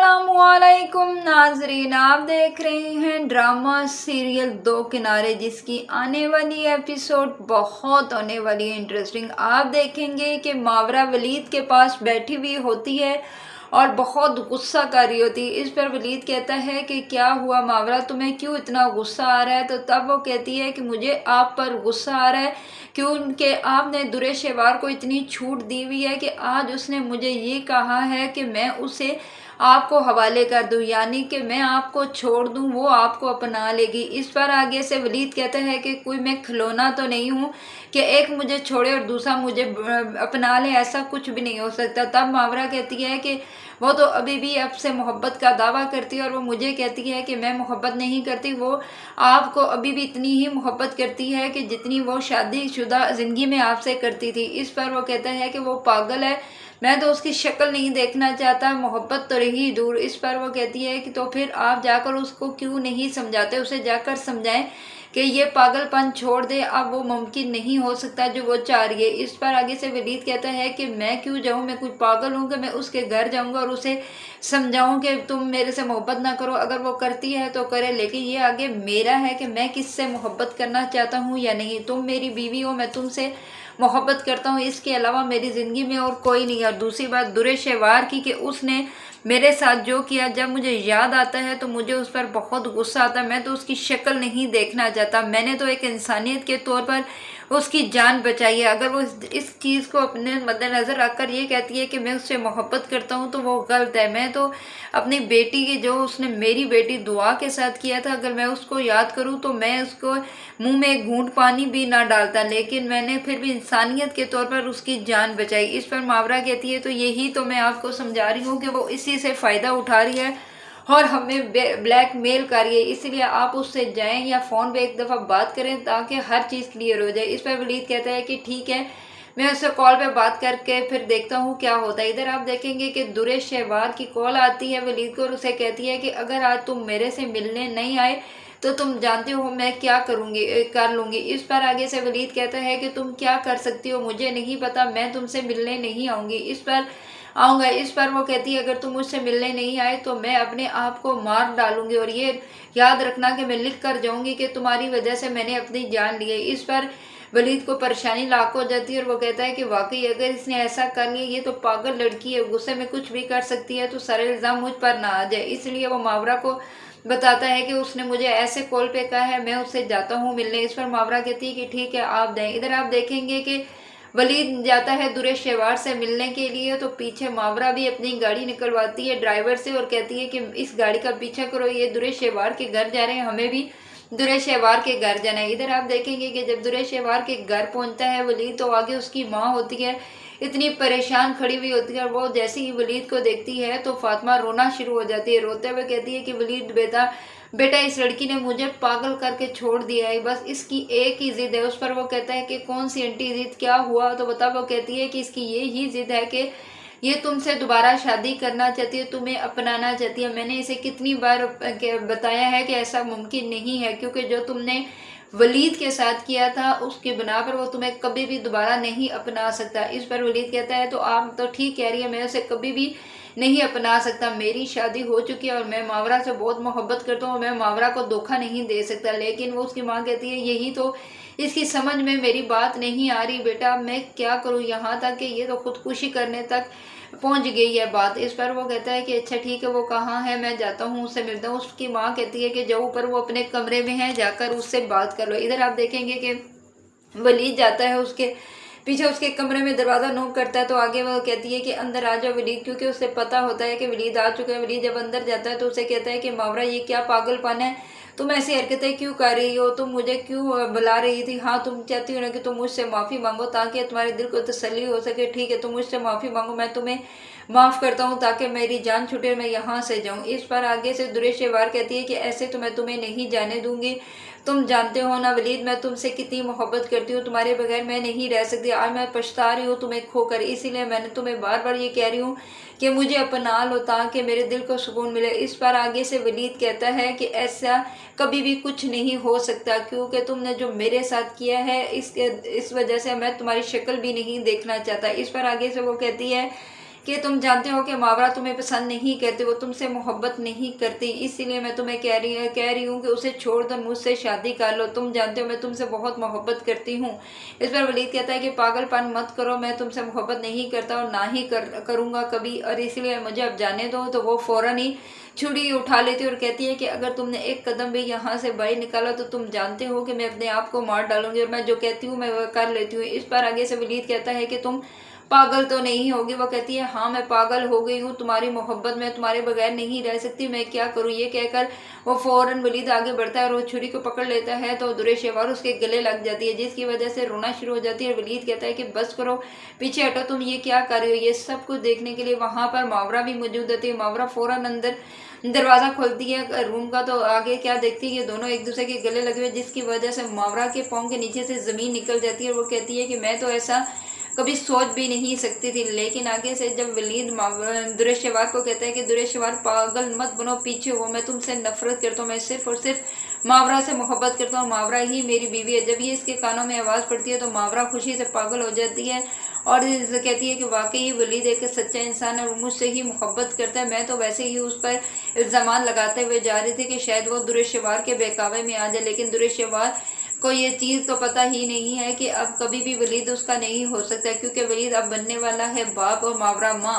अस्सलामुअलैकुम नाजरीन, आप देख रहे हैं ड्रामा सीरियल दो किनारे, जिसकी आने वाली एपिसोड बहुत होने वाली है इंटरेस्टिंग। आप देखेंगे कि मावरा वलीद के पास बैठी हुई होती है और बहुत गुस्सा कर रही होती है। इस पर वलीद कहता है कि क्या हुआ मावरा, तुम्हें क्यों इतना गुस्सा आ रहा है? तो तब वो कहती है कि मुझे आप पर गुस्सा आ रहा है क्योंकि आपने दुरे शेवार को इतनी छूट दी हुई है कि आज उसने मुझे ये कहा है कि मैं उसे आपको हवाले कर दूं, यानी कि मैं आपको छोड़ दूं, वो आपको अपना लेगी। इस पर आगे से वलीद कहता है कि कोई मैं खिलौना तो नहीं हूँ कि एक मुझे छोड़े और दूसरा मुझे अपना ले, ऐसा कुछ भी नहीं हो सकता। तब मावरा कहती है कि वो तो अभी भी आपसे मोहब्बत का दावा करती है और वो मुझे कहती है कि मैं मोहब्बत नहीं करती, वो आपको अभी भी इतनी ही मोहब्बत करती है कि जितनी वो शादीशुदा ज़िंदगी में आपसे करती थी। इस पर वो कहता है कि वो पागल है, मैं तो उसकी शक्ल नहीं देखना चाहता, मोहब्बत तो रही दूर। इस पर वो कहती है कि तो फिर आप जाकर उसको क्यों नहीं समझाते, उसे जाकर समझाएं कि ये पागलपन छोड़ दे, अब वो मुमकिन नहीं हो सकता जो वो चाह रही है। इस पर आगे से वलीद कहता है कि मैं क्यों जाऊँ, मैं कुछ पागल हूँ कि मैं उसके घर जाऊँगा और उसे समझाऊँ कि तुम मेरे से मोहब्बत ना करो? अगर वो करती है तो करे, लेकिन ये आगे मेरा है कि मैं किससे मोहब्बत करना चाहता हूँ या नहीं। तुम मेरी बीवी हो, मैं तुमसे मोहब्बत करता हूँ, इसके अलावा मेरी ज़िंदगी में और कोई नहीं। और दूसरी बात दुरे शेवार की कि उसने मेरे साथ जो किया, जब मुझे याद आता है तो मुझे उस पर बहुत गुस्सा आता है। मैं तो उसकी शक्ल नहीं देखना चाहता, मैंने तो एक इंसानियत के तौर पर उसकी जान बचाई है। अगर वो इस चीज़ को अपने मद्देनज़र रखकर ये कहती है कि मैं उससे मोहब्बत करता हूँ तो वो गलत है। मैं तो अपनी बेटी की, जो उसने मेरी बेटी दुआ के साथ किया था, अगर मैं उसको याद करूँ तो मैं उसको मुंह में एक घूंट पानी भी ना डालता, लेकिन मैंने फिर भी इंसानियत के तौर पर उसकी जान बचाई। इस पर मावरा कहती है तो यही तो मैं आपको समझा रही हूँ कि वो इसी से फ़ायदा उठा रही है और हमें ब्लैकमेल कर रही है, इसलिए आप उससे जाएं या फ़ोन पे एक दफ़ा बात करें ताकि हर चीज़ क्लियर हो जाए। इस पर वलीद कहता है कि ठीक है, मैं उससे कॉल पे बात करके फिर देखता हूँ क्या होता है। इधर आप देखेंगे कि दुरे शहवार की कॉल आती है वलीद को और उसे कहती है कि अगर आज तुम मेरे से मिलने नहीं आए तो तुम जानते हो मैं क्या करूँगी, कर लूँगी। इस पर आगे से वलीद कहता है कि तुम क्या कर सकती हो मुझे नहीं पता, मैं तुमसे मिलने नहीं आऊँगी, इस पर आऊँगा। इस पर वो कहती है अगर तुम मुझसे मिलने नहीं आए तो मैं अपने आप को मार डालूंगी और ये याद रखना कि मैं लिख कर जाऊँगी कि तुम्हारी वजह से मैंने अपनी जान ली है। इस पर वलीद को परेशानी लाख हो जाती है और वो कहता है कि वाकई अगर इसने ऐसा कर लिया, ये तो पागल लड़की है, गुस्से में कुछ भी कर सकती है, तो सारे इल्ज़ाम मुझ पर ना आ जाए। इसलिए वो मावरा को बताता है कि उसने मुझे ऐसे कॉल पे कहा है, मैं उससे जाता हूँ मिलने। इस पर मावरा कहती है कि ठीक है आप दें। इधर आप देखेंगे कि वलीद जाता है दुरे शेवार से मिलने के लिए, तो पीछे मावरा भी अपनी गाड़ी निकलवाती है ड्राइवर से और कहती है कि इस गाड़ी का पीछा करो, ये दुरे शेवार के घर जा रहे हैं, हमें भी दुरे शेवार के घर जाना है। इधर आप देखेंगे कि जब दुरे शेवार के घर पहुंचता है वलीद, तो आगे उसकी माँ होती है इतनी परेशान खड़ी हुई होती है और वो जैसे ही वलीद को देखती है तो फातिमा रोना शुरू हो जाती है। रोते हुए कहती है कि वलीद बेटा बेटा इस लड़की ने मुझे पागल करके छोड़ दिया है, बस इसकी एक ही जिद है। उस पर वो कहता है कि कौन सी आंटी जिद, क्या हुआ? तो बता। वो कहती है कि इसकी ये ही जिद है कि ये तुमसे दोबारा शादी करना चाहती है, तुम्हें अपनाना चाहती है। मैंने इसे कितनी बार बताया है कि ऐसा मुमकिन नहीं है, क्योंकि जो तुमने वलीद के साथ किया था उसकी बिना पर वो तुम्हें कभी भी दोबारा नहीं अपना सकता। इस पर वलीद कहता है तो आप तो ठीक कह रही है, मैं उसे कभी भी नहीं अपना सकता, मेरी शादी हो चुकी है और मैं मावरा से बहुत मोहब्बत करता हूँ, मैं मावरा को धोखा नहीं दे सकता। लेकिन वो उसकी माँ कहती है यही तो इसकी समझ में मेरी बात नहीं आ रही बेटा, मैं क्या करूँ, यहाँ तक कि ये तो खुदकुशी करने तक पहुंच गई है बात। इस पर वो कहता है कि अच्छा ठीक है, वो कहाँ है, मैं जाता हूँ उससे मिलता हूँ। उसकी माँ कहती है कि जाओ ऊपर, वो अपने कमरे में है, जाकर उससे बात कर लो। इधर आप देखेंगे कि वलीद जाता है उसके पीछे, उसके कमरे में दरवाज़ा नॉक करता है तो आगे वो कहती है कि अंदर आ जाओ वलीद, क्योंकि उसे पता होता है कि वलीद आ चुका है। वलीद जब अंदर जाता है तो उसे कहता है कि मावरा ये क्या पागलपन है, तुम ऐसी हरकतें क्यों कर रही हो, तुम मुझे क्यों बुला रही थी? हाँ तुम चाहती हो ना कि तुम मुझसे माफ़ी मांगो ताकि तुम्हारे दिल को तसल्ली हो सके, ठीक है तुम मुझसे माफ़ी मांगो, मैं तुम्हें माफ़ करता हूँ ताकि मेरी जान छूटे, मैं यहाँ से जाऊँ। इस पर आगे से दुरे शेवार कहती है कि ऐसे तो मैं तुम्हें नहीं जाने दूंगी, तुम जानते हो ना वलीद मैं तुमसे कितनी मोहब्बत करती हूँ, तुम्हारे बगैर मैं नहीं रह सकती, आज मैं पछता रही हूँ तुम्हें खोकर, इसीलिए मैंने तुम्हें बार बार ये कह रही हूँ कि मुझे अपना लो ताकि मेरे दिल को सुकून मिले। इस पर आगे से वलीद कहता है कि ऐसा कभी भी कुछ नहीं हो सकता, क्योंकि तुमने जो मेरे साथ किया है इस वजह से मैं तुम्हारी शक्ल भी नहीं देखना चाहता। इस पर आगे से वो कहती है कि तुम जानते हो कि मावरा तुम्हें पसंद नहीं करती, वो तुमसे मोहब्बत नहीं करती, इसीलिए मैं तुम्हें कह रही हूँ कि उसे छोड़ दो, मुझसे शादी कर लो, तुम जानते हो मैं तुमसे बहुत मोहब्बत करती हूँ। इस पर वलीद कहता है कि पागलपन मत करो, मैं तुमसे मोहब्बत नहीं करता और ना ही करूँगा कभी, और इसीलिए मुझे अब जाने दो। तो वो फ़ौरन ही छुरी उठा लेती है और कहती है कि अगर तुमने एक कदम भी यहाँ से बाहर निकाला तो तुम जानते हो कि मैं अपने आप को मार डालूंगी, और मैं जो कहती हूँ मैं वो कर लेती हूँ। इस पर आगे से वलीद कहता है कि तुम पागल तो नहीं होगी। वो कहती है हाँ मैं पागल हो गई हूँ, तुम्हारी मोहब्बत में तुम्हारे बगैर नहीं रह सकती, मैं क्या करूँ। ये कहकर वो फौरन वलीद आगे बढ़ता है और वो छुरी को पकड़ लेता है, तो दुरेशेवार उसके गले लग जाती है, जिसकी वजह से रोना शुरू हो जाती है। वलीद कहता है कि बस करो, पीछे हटो, तुम ये क्या कर रही हो। ये सब कुछ देखने के लिए वहां पर मावरा भी मौजूद होती है। मावरा फौरन अंदर दरवाजा खोलती है रूम का, तो आगे क्या देखती है, दोनों एक दूसरे के गले लगे हुए, जिसकी वजह से मावरा के पाँव के नीचे से जमीन निकल जाती है। और वो कहती है कि मैं तो ऐसा कभी सोच भी नहीं सकती थी। लेकिन आगे से जब वलीद दुरेशवार को कहता है कि दुरेशवार पागल मत बनो, पीछे हो, मैं तुमसे नफरत करता हूँ, मैं सिर्फ और सिर्फ मावरा से मोहब्बत करता हूँ, मावरा ही मेरी बीवी है। जब ये इसके कानों में आवाज़ पड़ती है तो मावरा खुशी से पागल हो जाती है और कहती है कि वाकई ही वलीद एक सच्चा इंसान है, वो मुझसे ही मोहब्बत करता है। मैं तो वैसे ही उस पर इल्ज़ाम लगाते हुए जा रही थी कि शायद वो दुरेशवार के बहकावे में आ जाए, लेकिन दुरेशवार को ये चीज़ तो पता ही नहीं है कि अब कभी भी वलीद उसका नहीं हो सकता, क्योंकि वलीद अब बनने वाला है बाप और मावरा माँ।